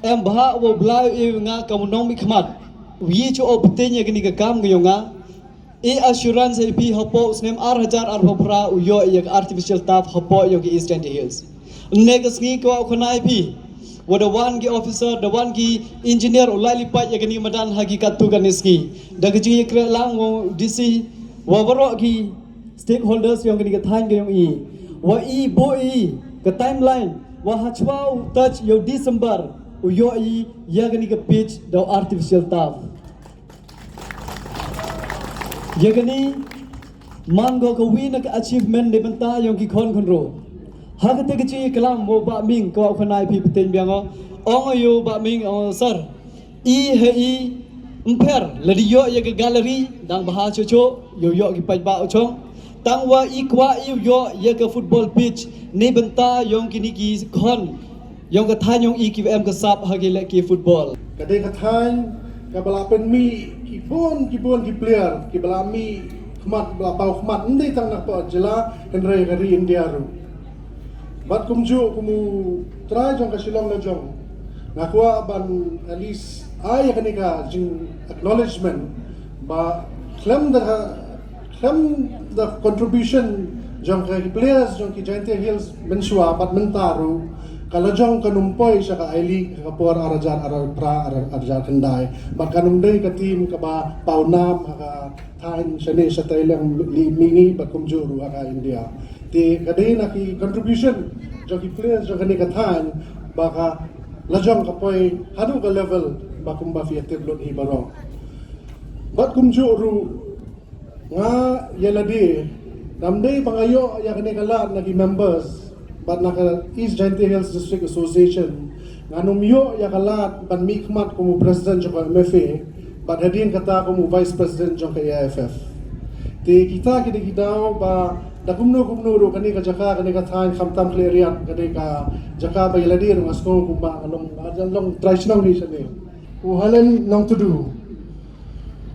em bah wo blai e nga kamunong mi khmat wi cho optenya gani ka kam ngayonga e assurance ip Hapoh snem 8000 arbra uyo yak artificial tap Hapoh yogi Eastern Hills negas ngi ko khona ip wa the one ki officer the one ki engineer ulai lipat yagani madan hakikat tu ganiski dagji kre lang wo dc wa baro ki stakeholders yang gani ka than gayong i wa i bo i ka timeline wa hachwa touch yo December uyo i yagani ka pitch the artificial tap yagani mango ka win ka achievement de banta yung ki khon khonro hagate ka chi kalam mo ba ming ko khanai phi pten biang ong yo ba ming sir i he i umper ladiyo ya ka gallery dang baha chocho yo yo ki pai ba ochong tang wa i kwa yo ya ka football pitch ne banta yung kini ki khon yung ka than yung i ki em ka sap hagile ki football kadai ka than ka bala pen mi ki bon ki player ki bala mi khmat bala pau khmat ndai tang nak pa jela henry gari india ru bat kumju kumu try jong ka silong la jong ngakwa ban at least ay kanika jing acknowledgement ba claim the contribution jong ka players jong ki Giant Hills mensua bat mentaru kalau jong kanumpoy siya ka aili ka por arajar arajar kendai bat kanumdai ka team ka ba paunam ka tain sene sa tailang mini bat kumjuru ka India ti kadai na ki contribution jong ki players jong kani ka tain baka lajong ka poy hadu ka level ba kumba fiatir lot ibarong bat kumjuru nga yaladi namdai pangayo ya kani kala nagi members but naka East Giant Hills District Association nganum yo ya kalat ban mikmat como president jo MFA but hadin kata como vice president jo AFF ti kita daw ba dakumno ro kani ka jaka kani ka thain khamtam Khliehriat kani ka jaka ba yaladi ro asko kumba along long traditional ni sane u halan nong to do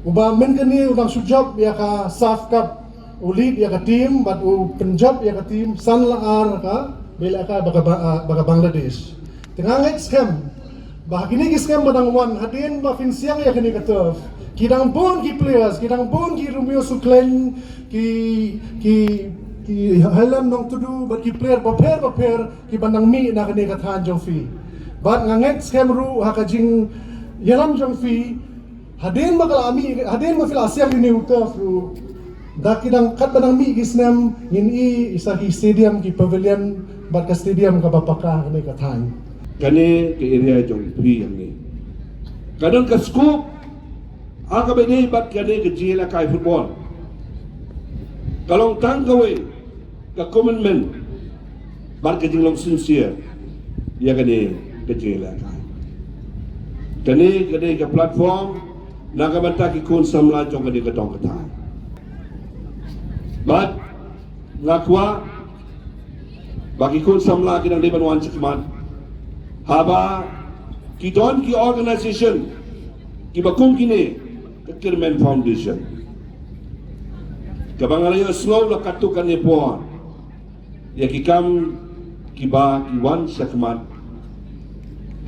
uba men kani udang sujab ya ka saf kap ulit ya ka team but u Punjab ya ka team san laar ka bela ka baka Bangladesh tinganget scam bah kini scam badang wan hadin ba finsiang ya kini ka turf kidang bon ki players kidang bon ki Romeo Suklen ki halam nong to do but ki player ba pair ki bandang mi na kini ka than jong fi but nganget scam ru ha ka jing yalam jong fi hadin magalami hadin ma fil asyang ni turf ru dakidang kat badang mi gisnam in isa ki stadium ki pavilion bat ka stadium ka bapaka ni ka than kani ke area jong phi yang ni kadang ka scoop aga be nei bat kani ke jila kai football kalong tang gawe ka commitment bat ke jinglong sincere ya kani ke jila kai kani ke platform naga banta ki kun samla jong kani ka tong ka than but ngakwa bagi kun samla kinang liban wan chikman haba ki don ki organization ki bakum kini ke Kyrmen Foundation kabangalayo slow la katukan ni pon ya ki kam ki ba ki wan chikman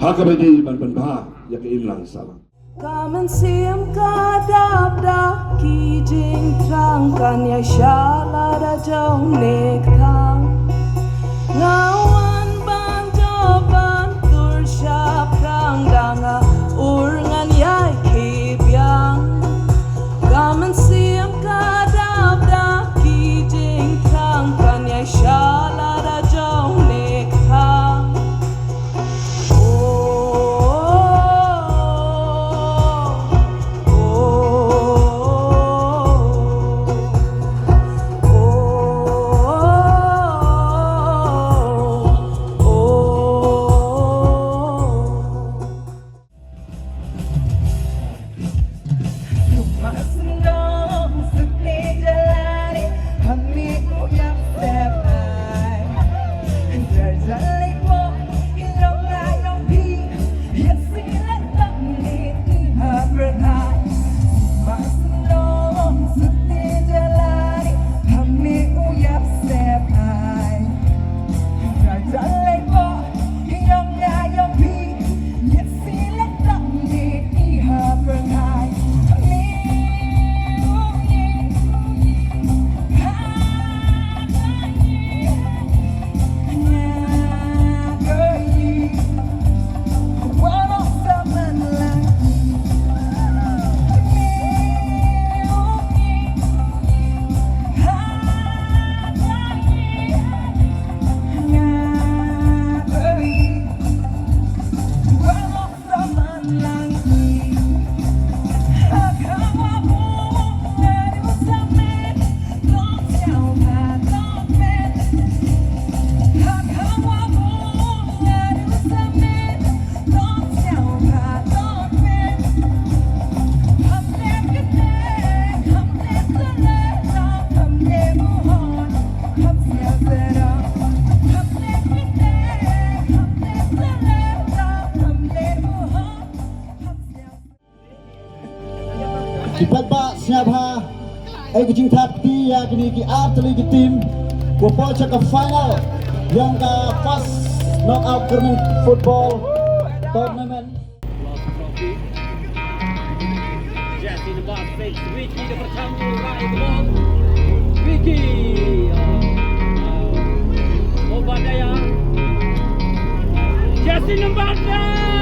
ha ka be di ban ba ya ke imlang sala Kyrmen Shylla ki jing trang kan ya shala da jong nek thang ngawan ban joban tur sha prang danga urangan yai ki biang Kyrmen Shylla ki jing trang kan ya shala da jong nek thang Yes. Kipat ba siap ha. Kucing tati ya kini ki atli ki tim. Kupo ke final yang ke first knockout Kyrmen football tournament. Jesse the box fakes Vicky the pertama right ball. Vicky. Obadaya. Jesse number 10.